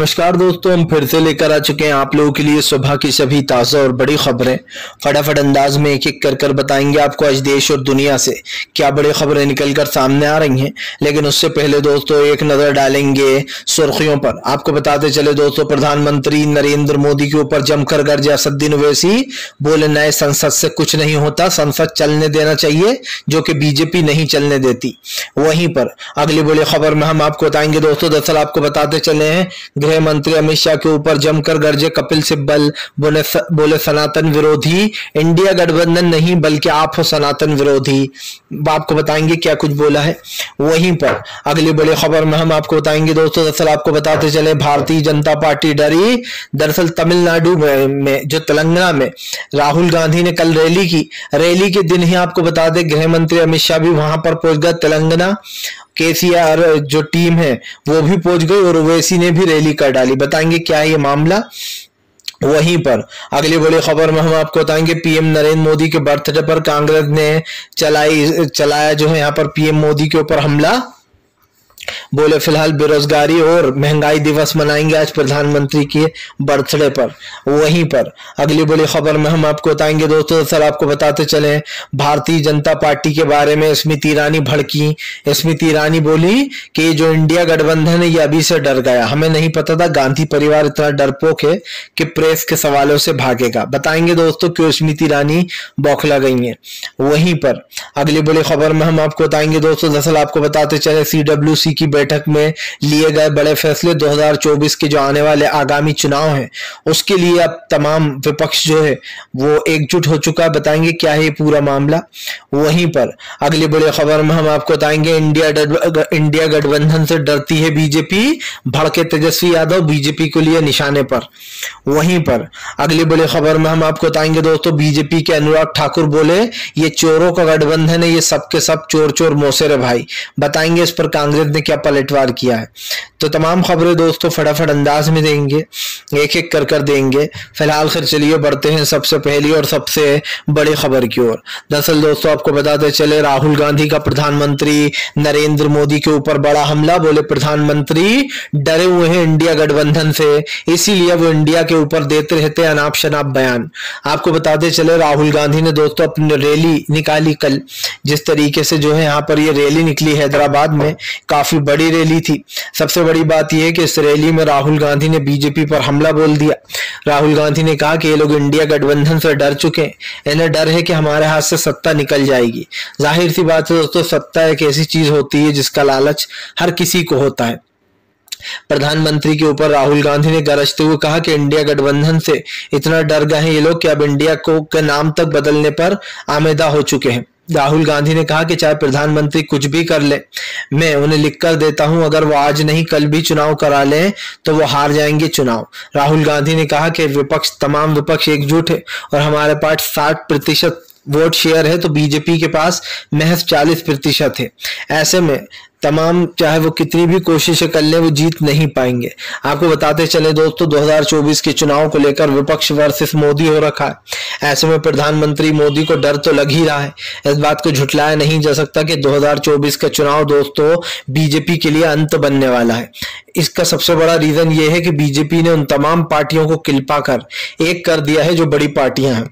नमस्कार दोस्तों, हम फिर से लेकर आ चुके हैं आप लोगों के लिए सुबह की सभी ताज़ा और बड़ी खबरें। फटाफट अंदाज में एक एक कर बताएंगे आपको आज देश और दुनिया से क्या बड़ी खबरें निकलकर सामने आ रही हैं। लेकिन उससे पहले दोस्तों एक नजर डालेंगे सुर्खियों पर। आपको बताते चले दोस्तों, प्रधानमंत्री नरेंद्र मोदी के ऊपर जमकर गरजे असदुद्दीन ओवैसी। बोले नए संसद से कुछ नहीं होता, संसद चलने देना चाहिए, जो कि बीजेपी नहीं चलने देती। वहीं पर अगली बड़ी खबर में हम आपको बताएंगे दोस्तों, दरअसल आपको बताते चले हैं गृह मंत्री अमित शाह के ऊपर जमकर गरजे कपिल सिब्बल। बोले सनातन विरोधी, इंडिया गठबंधन नहीं बल्कि आप हो सनातन विरोधी। आपको बताएंगे क्या कुछ बोला है। वहीं पर अगली बड़ी खबर में हम आपको बताएंगे दोस्तों, दरअसल आपको बताते चले भारतीय जनता पार्टी डरी। दरअसल तमिलनाडु में जो तेलंगाना में राहुल गांधी ने कल रैली की, रैली के दिन ही आपको बता दें गृह मंत्री अमित शाह भी वहां पर पहुंच गए। तेलंगाना केसीआर जो टीम है वो भी पहुंच गई और ओवैसी ने भी रैली कर डाली। बताएंगे क्या है ये मामला। वहीं पर अगली बड़ी खबर में हम आपको बताएंगे पीएम नरेंद्र मोदी के बर्थडे पर कांग्रेस ने चलाया जो है यहाँ पर पीएम मोदी के ऊपर हमला। बोले फिलहाल बेरोजगारी और महंगाई दिवस मनाएंगे आज प्रधानमंत्री के बर्थडे पर। वहीं पर अगली बड़ी खबर में हम आपको बताएंगे दोस्तों, सर आपको बताते चले भारतीय जनता पार्टी के बारे में स्मृति ईरानी भड़की। स्मृति ईरानी बोली कि जो इंडिया गठबंधन है ये अभी से डर गया, हमें नहीं पता था गांधी परिवार इतना डरपोक है कि प्रेस के सवालों से भागेगा। बताएंगे दोस्तों क्यों स्मृति ईरानी बौखला गई है। वहीं पर अगली बड़ी खबर में हम आपको बताएंगे दोस्तों, दरअसल आपको बताते चले CWC की बैठक में लिए गए बड़े फैसले। 2024 के जो आने वाले आगामी चुनाव हैं उसके लिए अब तमाम विपक्ष जो है वो एकजुट हो चुका है। बताएंगे क्या है पूरा मामला। वहीं पर अगली बड़ी खबर में हम आपको बताएंगे इंडिया गठबंधन से डरती है बीजेपी, भड़के तेजस्वी यादव बीजेपी को लिए निशाने पर। वहीं पर अगली बड़ी खबर में हम आपको बताएंगे दोस्तों, बीजेपी के अनुराग ठाकुर बोले ये चोरों का गठबंधन है, ये सबके सब चोर चोर मोसेरे भाई। बताएंगे इस पर कांग्रेस ने क्या पलटवार किया है। तो तमाम खबरें दोस्तों फटाफट अंदाज में देंगे, एक एक कर देंगे। फिलहाल खैर चलिए बढ़ते हैं सबसे पहली और सबसे बड़ी खबर की ओर। दरअसल दोस्तों आपको बताते चले राहुल गांधी का प्रधानमंत्री नरेंद्र मोदी के ऊपर बड़ा हमला। बोले प्रधानमंत्री डरे हुए हैं इंडिया गठबंधन से, इसीलिए वो इंडिया के ऊपर देते रहते हैं अनाप शनाप बयान। आपको बताते चले राहुल गांधी ने दोस्तों अपनी रैली निकाली कल। जिस तरीके से जो है यहाँ पर ये रैली निकली हैदराबाद में, काफी बड़ी रैली थी। सबसे बड़ी बात यह है कि इस रैली में राहुल गांधी ने बीजेपी पर हमला बोल दिया। राहुल गांधी ने कहा कि ये लोग इंडिया गठबंधन से डर चुके हैं, इन्हें डर है कि हमारे हाथ से सत्ता निकल जाएगी। जाहिर सी बात है दोस्तों, सत्ता एक ऐसी चीज होती है जिसका लालच हर किसी को होता है। प्रधानमंत्री के ऊपर राहुल गांधी ने गरजते हुए कहा कि इंडिया गठबंधन से इतना डर गए हैं ये लोग कि अब इंडिया को के नाम तक बदलने पर आमेदा हो चुके हैं। राहुल गांधी ने कहा कि चाहे प्रधानमंत्री कुछ भी कर ले, मैं उन्हें लिख कर देता हूं, अगर वो आज नहीं कल भी चुनाव करा लें तो वो हार जाएंगे चुनाव। राहुल गांधी ने कहा कि तमाम विपक्ष एकजुट है और हमारे पास 60% वोट शेयर है तो बीजेपी के पास महज 40% है। ऐसे में तमाम चाहे वो कितनी भी कोशिशें कर ले वो जीत नहीं पाएंगे। आपको बताते चले दोस्तों 2024 के चुनाव को लेकर विपक्ष वर्सेस मोदी हो रखा है। ऐसे में प्रधानमंत्री मोदी को डर तो लग ही रहा है। इस बात को झुटलाया नहीं जा सकता कि 2024 का चुनाव दोस्तों बीजेपी के लिए अंत बनने वाला है। इसका सबसे बड़ा रीजन ये है कि बीजेपी ने उन तमाम पार्टियों को किल्पा कर एक कर दिया है जो बड़ी पार्टियां हैं।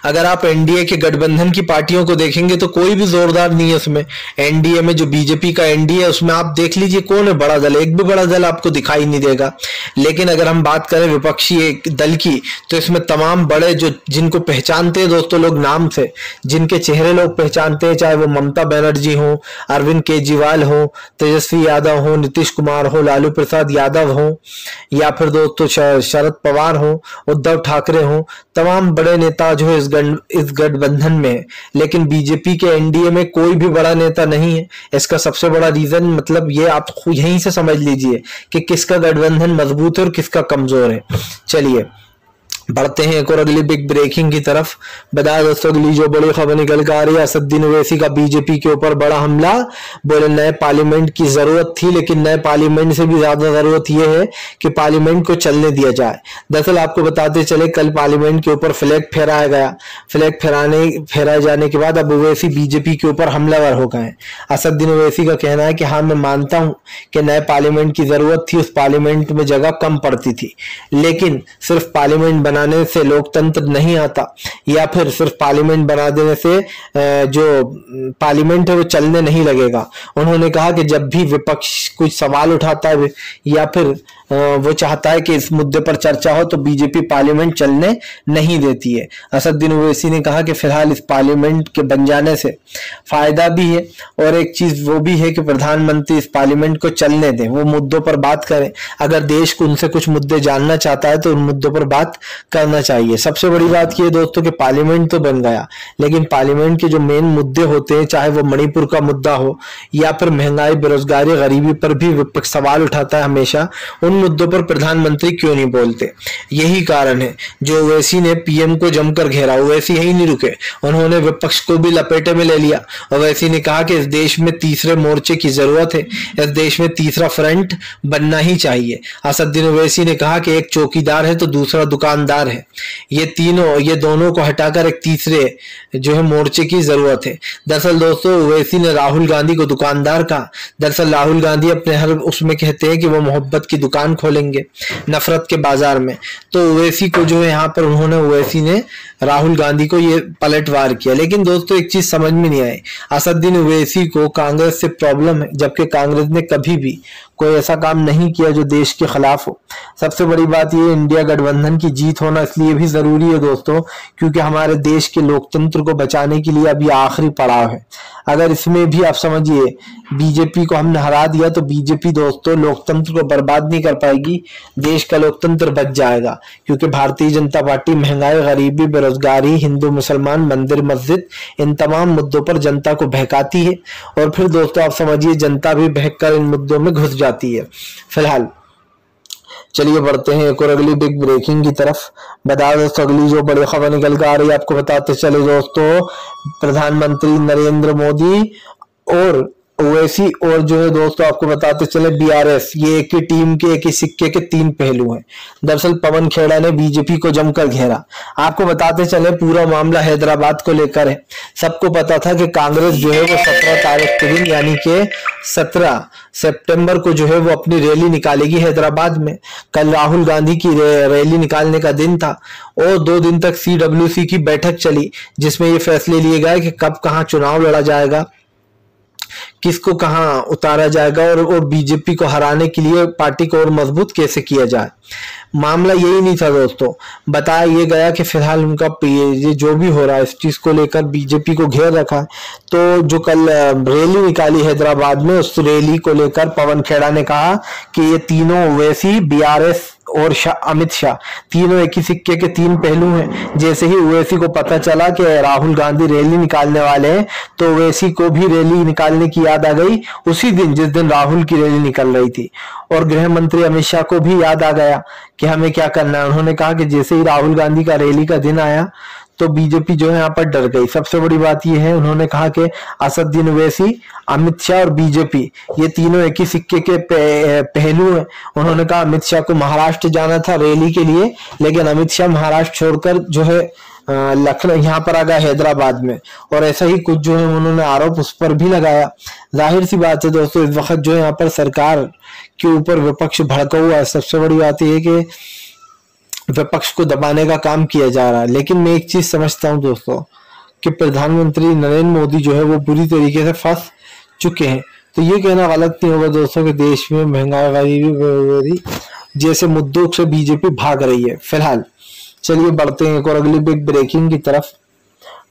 अगर आप एनडीए के गठबंधन की पार्टियों को देखेंगे तो कोई भी जोरदार नहीं है उसमें। एनडीए में जो बीजेपी का एनडीए है उसमें आप देख लीजिए कौन है बड़ा दल, एक भी बड़ा दल आपको दिखाई नहीं देगा। लेकिन अगर हम बात करें विपक्षी एक दल की तो इसमें तमाम बड़े जो जिनको पहचानते हैं दोस्तों लोग नाम से, जिनके चेहरे लोग पहचानते हैं, चाहे वो ममता बनर्जी हो, अरविंद केजरीवाल हो, तेजस्वी यादव हो, नीतीश कुमार हो, लालू प्रसाद यादव हो, या फिर दोस्तों शरद पवार हो, उद्धव ठाकरे हो, तमाम बड़े नेता जो है इस गठबंधन में है। लेकिन बीजेपी के एनडीए में कोई भी बड़ा नेता नहीं है। इसका सबसे बड़ा रीजन मतलब ये आप यहीं से समझ लीजिए कि किसका गठबंधन मजबूत है और किसका कमजोर है। चलिए बढ़ते हैं एक और अगली बिग ब्रेकिंग की तरफ। बता दोस्तों अगली जो बड़ी खबर निकल कर आ रही है, असदुद्दीन ओवैसी का बीजेपी के ऊपर बड़ा हमला। बोले नए पार्लियामेंट की जरूरत थी, लेकिन नए पार्लियामेंट से भी ज्यादा जरूरत यह है कि पार्लियामेंट को चलने दिया जाए। दरअसल आपको बताते चले, कल पार्लियामेंट के ऊपर फ्लैग फहराया गया। फ्लैग फहराए जाने के बाद अब ओवैसी बीजेपी के ऊपर हमलावर हो गए। असदुद्दीन ओवैसी का कहना है कि हाँ, मैं मानता हूं कि नए पार्लियामेंट की जरूरत थी, उस पार्लियामेंट में जगह कम पड़ती थी, लेकिन सिर्फ पार्लियामेंट बनाने से लोकतंत्र नहीं आता, या फिर सिर्फ पार्लियामेंट बना देने से जो पार्लियामेंट है वो चलने नहीं लगेगा। उन्होंने कहा कि जब भी विपक्ष कुछ सवाल उठाता है या फिर वो चाहता है कि इस मुद्दे पर चर्चा हो, तो बीजेपी पार्लियामेंट चलने नहीं देती है। असदुद्दीन ओवैसी ने कहा कि फिलहाल इस पार्लियामेंट के बन जाने से फायदा भी है, और एक चीज वो भी है कि प्रधानमंत्री इस पार्लियामेंट को चलने दें, वो मुद्दों पर बात करें। अगर देश को उनसे कुछ मुद्दे जानना चाहता है तो उन मुद्दों पर बात करना चाहिए। सबसे बड़ी बात यह दोस्तों कि पार्लियामेंट तो बन गया, लेकिन पार्लियामेंट के जो मेन मुद्दे होते हैं, चाहे वो मणिपुर का मुद्दा हो या फिर महंगाई, बेरोजगारी, गरीबी पर भी विपक्ष सवाल उठाता है हमेशा, उन मुद्दों पर प्रधानमंत्री क्यों नहीं बोलते? यही कारण है जो ओवैसी ने पीएम को जमकर घेरा। ओवैसी यही नहीं रुके, उन्होंने विपक्ष को भी लपेटे में ले लिया। ओवैसी ने कहा कि इस देश में तीसरे मोर्चे की जरूरत है, इस देश में तीसरा फ्रंट बनना ही चाहिए। असदुद्दीन ओवैसी ने कहा कि एक चौकीदार है तो दूसरा दुकानदार है, ये दोनों को हटाकर एक तीसरे जो है मोर्चे की जरूरत है। दरअसल दोस्तों ओवैसी ने राहुल गांधी को दुकानदार कहा। दरअसल राहुल गांधी अपने हर उसमें कहते हैं कि वो मोहब्बत की दुकान खोलेंगे नफरत के बाजार में, तो ओवैसी को जो है यहाँ पर ओवैसी ने राहुल गांधी को ये पलटवार किया। लेकिन दोस्तों एक चीज समझ में नहीं आई, असदुद्दीन ओवैसी को कांग्रेस से प्रॉब्लम है, जबकि कांग्रेस ने कभी भी कोई ऐसा काम नहीं किया जो देश के खिलाफ हो। सबसे बड़ी बात ये इंडिया गठबंधन की जीत होना इसलिए भी जरूरी है दोस्तों, क्योंकि हमारे देश के लोकतंत्र को बचाने के लिए अभी आखिरी पड़ाव है। अगर इसमें भी आप समझिए बीजेपी को हमने हरा दिया तो बीजेपी दोस्तों लोकतंत्र को बर्बाद नहीं कर पाएगी, देश का लोकतंत्र बच जाएगा। क्योंकि भारतीय जनता पार्टी महंगाई, गरीबी, बेरोजगारी, हिंदू मुसलमान, मंदिर मस्जिद, इन तमाम मुद्दों पर जनता को बहकाती है, और फिर दोस्तों आप समझिए जनता भी बहकर इन मुद्दों में घुस जाती है। फिलहाल चलिए बढ़ते हैं एक और अगली बिग ब्रेकिंग की तरफ। बता दोस्तों अगली जो बड़ी खबर निकल कर आ रही है, आपको बताते चले दोस्तों, प्रधानमंत्री नरेंद्र मोदी और ओवैसी और जो है दोस्तों आपको बताते चले बीआरएस, ये एक ही टीम के एक ही सिक्के के तीन पहलू हैं। दरअसल पवन खेड़ा ने बीजेपी को जमकर घेरा। आपको बताते चले पूरा मामला हैदराबाद को लेकर है। सबको पता था कि कांग्रेस जो है वो 17 तारीख के दिन यानी कि 17 सितंबर को जो है वो अपनी रैली निकालेगी हैदराबाद में। कल राहुल गांधी की रैली निकालने का दिन था, और 2 दिन तक CWC की बैठक चली, जिसमें ये फैसले लिए गए कि कब कहाँ चुनाव लड़ा जाएगा, किसको कहां उतारा जाएगा, और बीजेपी को हराने के लिए पार्टी को और मजबूत कैसे किया जाए। मामला यही नहीं था दोस्तों, बताया ये गया कि फिलहाल उनका ये जो भी हो रहा है इस चीज को लेकर बीजेपी को घेर रखा है। तो जो कल रैली निकाली हैदराबाद में, उस रैली को लेकर पवन खेड़ा ने कहा कि ये तीनों ओवैसी, बीआरएस और अमित शाह तीनों एक ही सिक्के के तीन पहलू हैं। जैसे ही ओवैसी को पता चला कि राहुल गांधी रैली निकालने वाले हैं, तो ओवैसी को भी रैली निकालने की याद आ गई उसी दिन जिस दिन राहुल की रैली निकल रही थी। और गृह मंत्री अमित शाह को भी याद आ गया कि हमें क्या करना है। उन्होंने कहा कि जैसे ही राहुल गांधी का रैली का दिन आया तो बीजेपी जो है यहाँ पर डर गई। सबसे बड़ी बात यह है, उन्होंने कहा कि असदुद्दीन ओवैसी, अमित शाह और बीजेपी ये तीनों एक ही सिक्के के पहलू हैं। उन्होंने कहा अमित शाह को महाराष्ट्र जाना था रैली के लिए, लेकिन अमित शाह महाराष्ट्र छोड़कर जो है लखनऊ यहाँ पर आ गया हैदराबाद में, और ऐसा ही कुछ जो है उन्होंने आरोप उस पर भी लगाया। जाहिर सी बात है दोस्तों इस वक्त जो है यहाँ पर सरकार के ऊपर विपक्ष भड़का हुआ है। सबसे बड़ी बात यह है कि विपक्ष को दबाने का काम किया जा रहा है। लेकिन मैं एक चीज समझता हूं दोस्तों कि प्रधानमंत्री नरेंद्र मोदी जो है वो पूरी तरीके से फंस चुके हैं। तो ये कहना गलत नहीं होगा दोस्तों कि देश में महंगाई, गरीबी जैसे मुद्दों से बीजेपी भाग रही है। फिलहाल चलिए बढ़ते हैं एक और अगली बिग ब्रेकिंग की तरफ।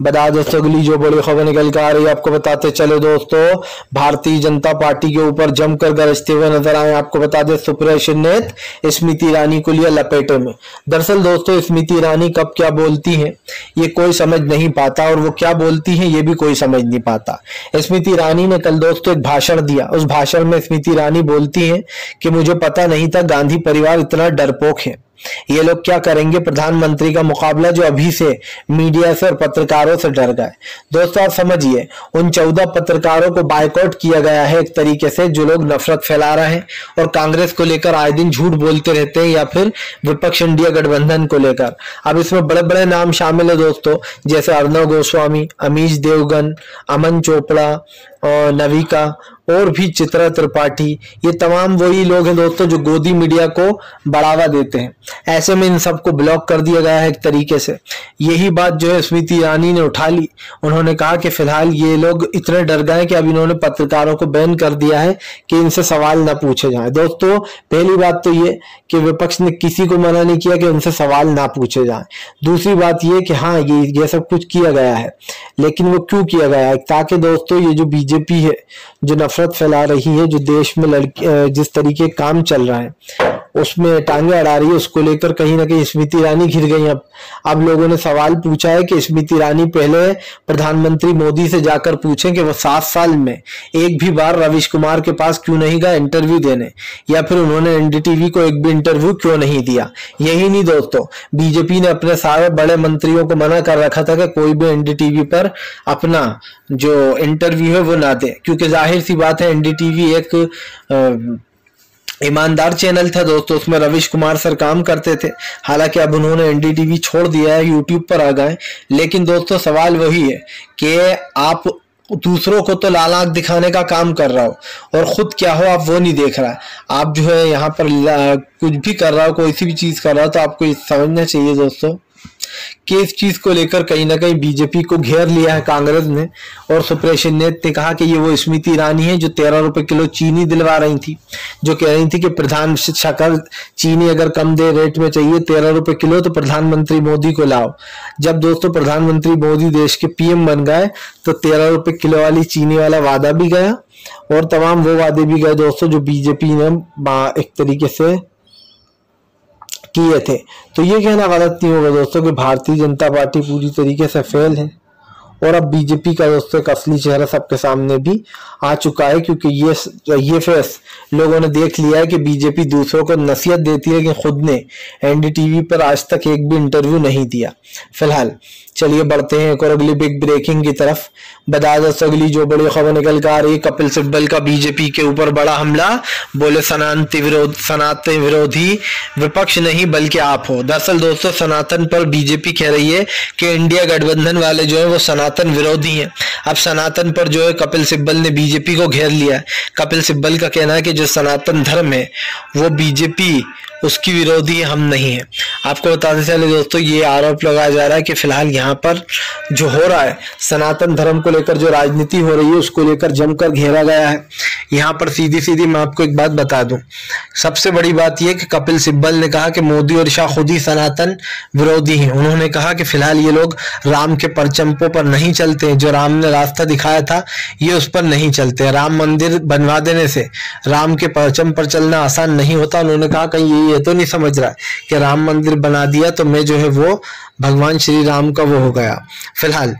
बता दोस्तों अगली जो बड़ी खबर निकल कर आ रही है, आपको बताते चले दोस्तों, भारतीय जनता पार्टी के ऊपर जमकर गरजते हुए नजर आए। आपको बता दें सुप्रीम नेता स्मृति ईरानी को लिया लपेटे में। दरअसल दोस्तों स्मृति ईरानी कब क्या बोलती हैं ये कोई समझ नहीं पाता, और वो क्या बोलती हैं ये भी कोई समझ नहीं पाता। स्मृति ईरानी ने कल दोस्तों एक भाषण दिया। उस भाषण में स्मृति ईरानी बोलती हैं कि मुझे पता नहीं था गांधी परिवार इतना डरपोक है। ये लोग क्या करेंगे, प्रधानमंत्री का मुकाबला जो अभी से मीडिया से और पत्रकारों से डर गए। दोस्तों आप समझिए, उन 14 पत्रकारों को बायकॉट किया गया है एक तरीके से, जो लोग नफरत फैला रहे हैं और कांग्रेस को लेकर आए दिन झूठ बोलते रहते हैं, या फिर विपक्ष इंडिया गठबंधन को लेकर। अब इसमें बड़े बड़े नाम शामिल है दोस्तों, जैसे अर्नव गोस्वामी, अमीश देवगन, अमन चोपड़ा और नविका और भी चित्रा त्रिपाठी। ये तमाम वही लोग हैं दोस्तों जो गोदी मीडिया को बढ़ावा देते हैं। ऐसे में इन सबको ब्लॉक कर दिया गया है एक तरीके से। यही बात जो है स्मृति ईरानी ने उठा ली। उन्होंने कहा कि फिलहाल ये लोग इतने डर गए कि अब इन्होंने पत्रकारों को बैन कर दिया है कि इनसे सवाल न पूछे जाए। दोस्तों पहली बात तो ये कि विपक्ष ने किसी को मना नहीं किया कि उनसे सवाल ना पूछे जाए। दूसरी बात ये कि हाँ ये सब कुछ किया गया है, लेकिन वो क्यों किया गया है, ताकि दोस्तों ये जो बीजेपी है जो नफरत फैला रही है, जो देश में जिस तरीके काम चल रहा है उसमें टांगे अड़ा रही है, उसको लेकर कहीं ना कहीं स्मृति ईरानी घिर गई। अब लोगों ने सवाल पूछा है कि स्मृति ईरानी पहले प्रधानमंत्री मोदी से जाकर पूछें कि वो 7 साल में एक भी बार रवीश कुमार के पास क्यों नहीं गए इंटरव्यू देने, या फिर उन्होंने एनडीटीवी को एक भी इंटरव्यू क्यों नहीं दिया। यही नहीं दोस्तों, बीजेपी ने अपने सारे बड़े मंत्रियों को मना कर रखा था कि कोई भी एनडीटीवी पर अपना जो इंटरव्यू है वो ना दे, क्योंकि जाहिर सी बात है एनडीटीवी एक ईमानदार चैनल था दोस्तों, उसमें रवीश कुमार सर काम करते थे। हालांकि अब उन्होंने एनडीटीवी छोड़ दिया है, यूट्यूब पर आ गए। लेकिन दोस्तों सवाल वही है कि आप दूसरों को तो लाल आंख दिखाने का काम कर रहा हो और खुद क्या हो आप वो नहीं देख रहा है। आप जो है यहाँ पर कुछ भी कर रहा हो, कोई सी भी चीज कर रहा हो, तो आपको समझना चाहिए दोस्तों कि इस चीज को लेकर कहीं ना कहीं बीजेपी को घेर लिया है कांग्रेस ने। और सुप्रेशन ने कहा कि ये वो स्मृति ईरानी है जो 13 रुपए किलो चीनी दिलवा रही थी, जो कह रही थी कि प्रधान शक्कर चीनी अगर कम दे रेट में चाहिए 13 रुपए किलो तो प्रधानमंत्री मोदी को लाओ। जब दोस्तों प्रधानमंत्री मोदी देश के पीएम बन गए तो 13 रुपए किलो वाली चीनी वाला वादा भी गया और तमाम वो वादे भी गए दोस्तों जो बीजेपी ने एक तरीके से किए थे। तो ये कहना गलत नहीं होगा दोस्तों कि भारतीय जनता पार्टी पूरी तरीके से फेल है और अब बीजेपी का दोस्तों एक असली चेहरा सबके सामने भी आ चुका है, क्योंकि ये फेस लोगों ने देख लिया है कि बीजेपी दूसरों को नसीहत देती है कि खुद ने एनडीटीवी पर आज तक एक भी इंटरव्यू नहीं दिया। फिलहाल चलिए बढ़ते हैं एक और अगली बिग ब्रेकिंग की तरफ। बता दो अगली जो बड़ी खबर निकल कर आ रही है, कपिल सिब्बल का बीजेपी के ऊपर बड़ा हमला, बोले सनातन विरोधी विपक्ष नहीं बल्कि आप हो। दरअसल दोस्तों सनातन पर बीजेपी कह रही है कि इंडिया गठबंधन वाले जो है वो सनातन विरोधी हैं। अब सनातन पर जो है कपिल सिब्बल ने बीजेपी को घेर लिया है। कपिल सिब्बल का कहना है कि जो सनातन धर्म है वो बीजेपी उसकी विरोधी हम नहीं है। आपको बताते चले दोस्तों ये आरोप लगाया जा रहा है कि फिलहाल यहाँ पर जो हो रहा है सनातन धर्म को लेकर जो राजनीति हो रही है उसको लेकर जमकर घेरा गया है। यहाँ पर सीधी सीधी मैं आपको एक बात बता दूं, सबसे बड़ी बात यह कि कपिल सिब्बल ने कहा कि मोदी और शाह खुद ही सनातन विरोधी हैं। उन्होंने कहा कि फिलहाल ये लोग राम के परचंपों पर नहीं चलते हैं, जो राम ने रास्ता दिखाया था ये उस पर नहीं चलते। राम मंदिर बनवा देने से राम के परचम पर चलना आसान नहीं होता। उन्होंने कहा कहीं ये तो नहीं समझ रहा है कि राम मंदिर बना दिया तो मैं जो है वो भगवान श्री राम का वो हो गया। फिलहाल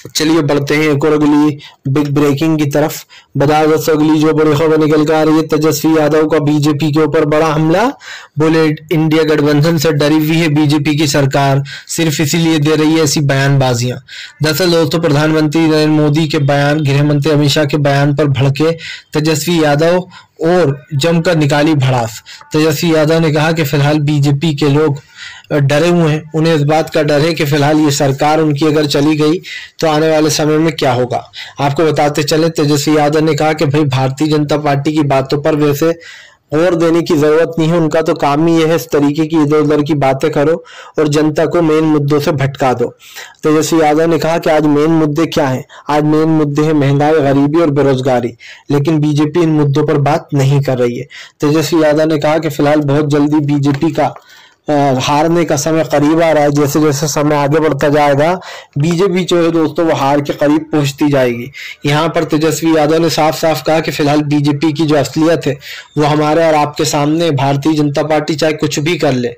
चलिए बढ़ते हैं एक और अगली बिग ब्रेकिंग की तरफ। बता दो अगली जो बड़ी खबर निकल कर आ रही है, तेजस्वी यादव का बीजेपी के ऊपर बड़ा हमला, बोले इंडिया गठबंधन से डरी हुई है बीजेपी की सरकार, सिर्फ इसीलिए दे रही है ऐसी बयानबाजियां। दरअसल दोस्तों प्रधानमंत्री नरेंद्र मोदी के बयान, गृह मंत्री अमित शाह के बयान पर भड़के तेजस्वी यादव और जमकर निकाली भड़ास। तेजस्वी यादव ने कहा कि फिलहाल बीजेपी के लोग डरे हुए हैं, उन्हें इस बात का डर है कि फिलहाल ये सरकार उनकी अगर चली गई तो आने वाले समय में क्या होगा। आपको बताते चले तेजस्वी यादव ने कहा कि भाई भारतीय जनता पार्टी की बातों पर वैसे और देने की जरूरत नहीं है, उनका तो काम ही है इस तरीके की इधर उधर की बातें करो और जनता को मेन मुद्दों से भटका दो। तेजस्वी यादव ने कहा कि आज मेन मुद्दे क्या हैं, आज मेन मुद्दे हैं महंगाई, गरीबी और बेरोजगारी, लेकिन बीजेपी इन मुद्दों पर बात नहीं कर रही है। तेजस्वी यादव ने कहा कि फिलहाल बहुत जल्दी बीजेपी का हारने का समय करीब आ रहा है। जैसे जैसे समय आगे बढ़ता जाएगा बीजेपी जो है दोस्तों वो हार के करीब पहुंचती जाएगी। यहाँ पर तेजस्वी यादव ने साफ साफ कहा कि फिलहाल बीजेपी की जो असलियत है वो हमारे और आपके सामने। भारतीय जनता पार्टी चाहे कुछ भी कर ले,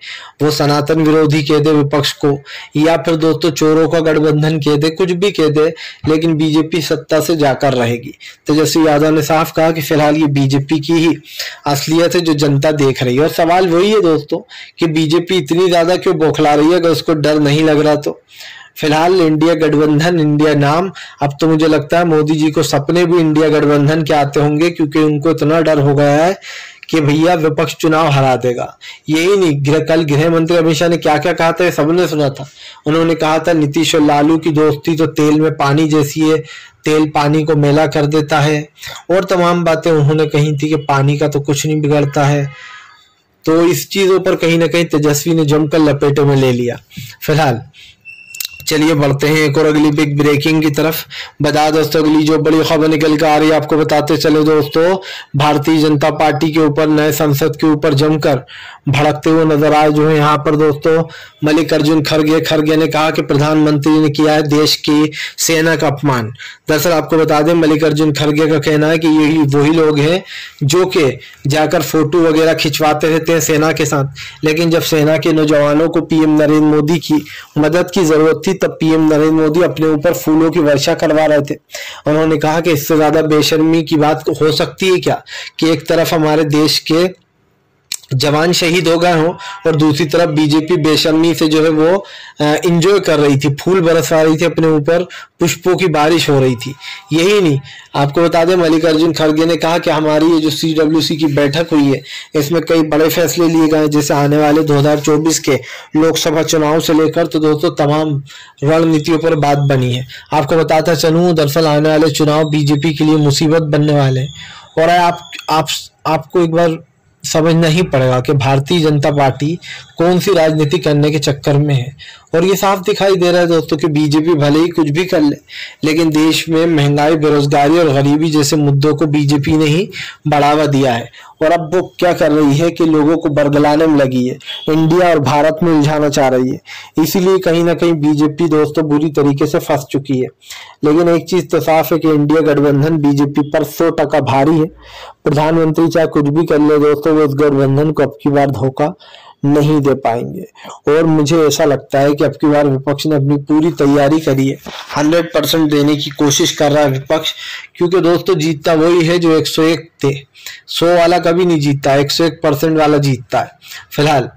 वो सनातन विरोधी कह दे विपक्ष को, या फिर दोस्तों चोरों का गठबंधन कह दे, कुछ भी कह दे, लेकिन बीजेपी सत्ता से जाकर रहेगी। तेजस्वी यादव ने साफ कहा कि फिलहाल ये बीजेपी की ही असलियत है जो जनता देख रही है। और सवाल वही है दोस्तों कि बीजेपी इतनी ज्यादा क्यों बौखला रही है? अगर उसको डर नहीं लग रहा तो फिलहाल इंडिया गठबंधन, इंडिया नाम, अब तो मुझे लगता है मोदी जी को सपने भी इंडिया गठबंधन के आते होंगे, क्योंकि उनको इतना डर हो गया है कि भैया विपक्ष चुनाव हरा देगा। यही नहीं, कल गृह मंत्री अमित शाह ने क्या क्या कहा था सबने सुना था। उन्होंने कहा था नीतीश और लालू की दोस्ती तो तेल में पानी जैसी है, तेल पानी को मेला कर देता है, और तमाम बातें उन्होंने कही थी कि पानी का तो कुछ नहीं बिगड़ता है। तो इस चीजों पर कहीं ना कहीं तेजस्वी ने जमकर लपेटे में ले लिया। फिलहाल चलिए बढ़ते हैं एक और अगली बिग ब्रेकिंग की तरफ। बता दोस्तों अगली जो बड़ी खबर निकल कर आ रही है आपको बताते चले दोस्तों, भारतीय जनता पार्टी के ऊपर, नए संसद के ऊपर जमकर भड़कते हुए नजर आए जो है यहाँ पर दोस्तों मल्लिकार्जुन खड़गे ने कहा कि प्रधानमंत्री ने किया है देश की सेना का अपमान। दरअसल आपको बता दें मल्लिकार्जुन खड़गे का कहना है कि यही वही लोग हैं जो कि जाकर फोटो वगैरह खिंचवाते रहते हैं सेना के साथ, लेकिन जब सेना के नौजवानों को पीएम नरेंद्र मोदी की मदद की जरूरत थी तब पीएम नरेंद्र मोदी अपने ऊपर फूलों की वर्षा करवा रहे थे। उन्होंने कहा कि इससे ज्यादा बेशर्मी की बात हो सकती है क्या कि एक तरफ हमारे देश के जवान शहीद हो गए हों और दूसरी तरफ बीजेपी बेशर्मी से जो है वो एंजॉय कर रही थी, फूल बरसा रही थी अपने ऊपर, पुष्पों की बारिश हो रही थी। यही नहीं, आपको बता दें मल्लिकार्जुन खड़गे ने कहा कि हमारी ये जो CWC की बैठक हुई है इसमें कई बड़े फैसले लिए गए, जैसे आने वाले 2024 के लोकसभा चुनाव से लेकर तो दोस्तों तमाम रणनीतियों पर बात बनी है। आपको बताता चलूं दरअसल आने वाले चुनाव बीजेपी के लिए मुसीबत बनने वाले हैं। और आपको एक बार समझना ही पड़ेगा कि भारतीय जनता पार्टी कौन सी राजनीति करने के चक्कर में है। और ये साफ दिखाई दे रहा है दोस्तों कि बीजेपी भले ही कुछ भी कर ले, लेकिन देश में महंगाई, बेरोजगारी और गरीबी जैसे मुद्दों को बीजेपी ने ही बढ़ावा दिया है। और अब वो क्या कर रही है कि लोगों को बरगलाने में लगी है, इंडिया और भारत में उलझाना चाह रही है। इसीलिए कहीं ना कहीं बीजेपी दोस्तों बुरी तरीके से फंस चुकी है। लेकिन एक चीज तो साफ है कि इंडिया गठबंधन बीजेपी पर 100% भारी है। प्रधानमंत्री चाहे कुछ भी कर ले दोस्तों, वो इस गठबंधन को अब की बार धोखा नहीं दे पाएंगे। और मुझे ऐसा लगता है कि अब की बार विपक्ष ने अपनी पूरी तैयारी करी है, 100% देने की कोशिश कर रहा है विपक्ष, क्योंकि दोस्तों जीतता वही है जो 101 थे। 100 वाला कभी नहीं जीतता, 101% वाला जीतता है। फिलहाल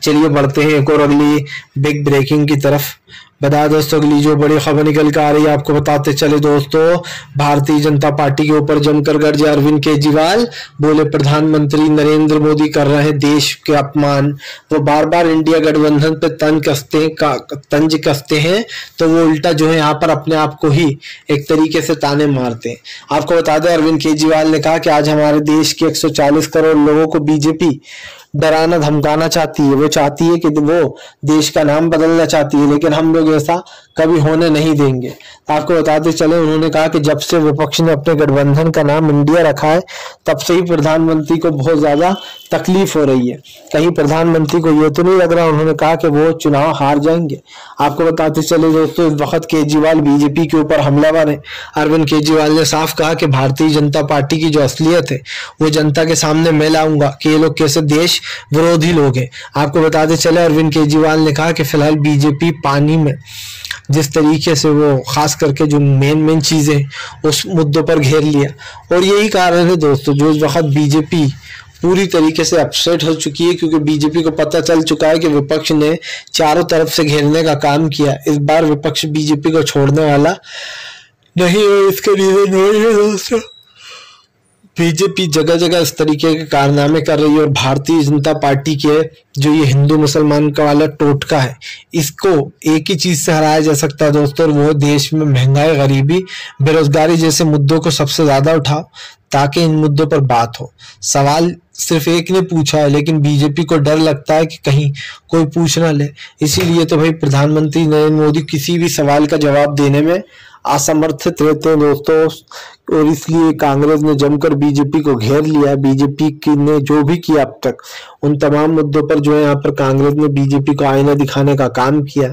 चलिए बढ़ते हैं एक और अगली बिग ब्रेकिंग की तरफ। बता दोस्तों अगली जो बड़ी खबर निकल कर आ रही है आपको बताते चले दोस्तों, भारतीय जनता पार्टी के ऊपर जमकर गरजे अरविंद केजरीवाल। बोले प्रधानमंत्री नरेंद्र मोदी कर रहे हैं देश के अपमान। वो बार बार इंडिया गठबंधन पे तंज कसते हैं तो वो उल्टा जो है यहाँ पर अपने आप को ही एक तरीके से ताने मारते हैं। आपको बता दें अरविंद केजरीवाल ने कहा कि आज हमारे देश के 140 करोड़ लोगों को बीजेपी डराना धमकाना चाहती है। वो चाहती है कि वो देश का नाम बदलना चाहती है, लेकिन हम लोग ऐसा कभी होने नहीं देंगे। आपको बताते चले उन्होंने कहा कि जब से विपक्ष ने अपने गठबंधन का नाम इंडिया रखा है तब से ही प्रधानमंत्री को बहुत ज्यादा तकलीफ हो रही है। कहीं प्रधानमंत्री को ये तो नहीं लग रहा, उन्होंने कहा कि वो चुनाव हार जाएंगे। आपको बताते चले दोस्तों इस वक्त केजरीवाल बीजेपी के ऊपर हमलावर है। अरविंद केजरीवाल ने साफ कहा कि भारतीय जनता पार्टी की जो असलियत है वो जनता के सामने मैं लाऊंगा कि ये लोग कैसे देश विरोधी लोग हैं। आपको बताते चले अरविंद केजरीवाल ने कहा कि फिलहाल बीजेपी पानी में जिस तरीके से वो खास करके जो मेन चीजें उस मुद्दों पर घेर लिया, और यही कारण है दोस्तों जो इस वक्त बीजेपी पूरी तरीके से अपसेट हो चुकी है, क्योंकि बीजेपी को पता चल चुका है कि विपक्ष ने चारों तरफ से घेरने का काम किया। इस बार विपक्ष बीजेपी को छोड़ने वाला नहीं है। इसके रीजन वही है दोस्तों, बीजेपी जगह जगह इस तरीके के कारनामे कर रही है और भारतीय जनता पार्टी के जो ये हिंदू मुसलमान का वाला टोटका है इसको एक ही चीज से हराया जा सकता है दोस्तों, और वो देश में महंगाई, गरीबी, बेरोजगारी जैसे मुद्दों को सबसे ज्यादा उठाओ ताकि इन मुद्दों पर बात हो। सवाल सिर्फ एक ने पूछा है, लेकिन बीजेपी को डर लगता है कि कहीं कोई पूछ ना ले। इसीलिए तो भाई प्रधानमंत्री नरेंद्र मोदी किसी भी सवाल का जवाब देने में असमर्थित रहते हैं दोस्तों, और इसलिए कांग्रेस ने जमकर बीजेपी को घेर लिया। बीजेपी की ने जो भी किया अब तक उन तमाम मुद्दों पर जो है यहाँ पर कांग्रेस ने बीजेपी को आईना दिखाने का काम किया।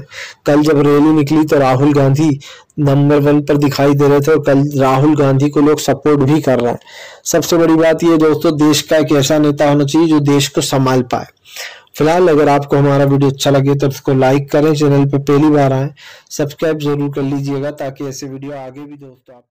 कल जब रैली निकली तो राहुल गांधी नंबर 1 पर दिखाई दे रहे थे, और कल राहुल गांधी को लोग सपोर्ट भी कर रहे हैं। सबसे बड़ी बात यह दोस्तों, देश का एक ऐसा नेता होना चाहिए जो देश को संभाल पाए। फिलहाल अगर आपको हमारा वीडियो अच्छा लगे तो इसको लाइक करें, चैनल पे पहली बार आए सब्सक्राइब जरूर कर लीजिएगा ताकि ऐसे वीडियो आगे भी दोस्तों आप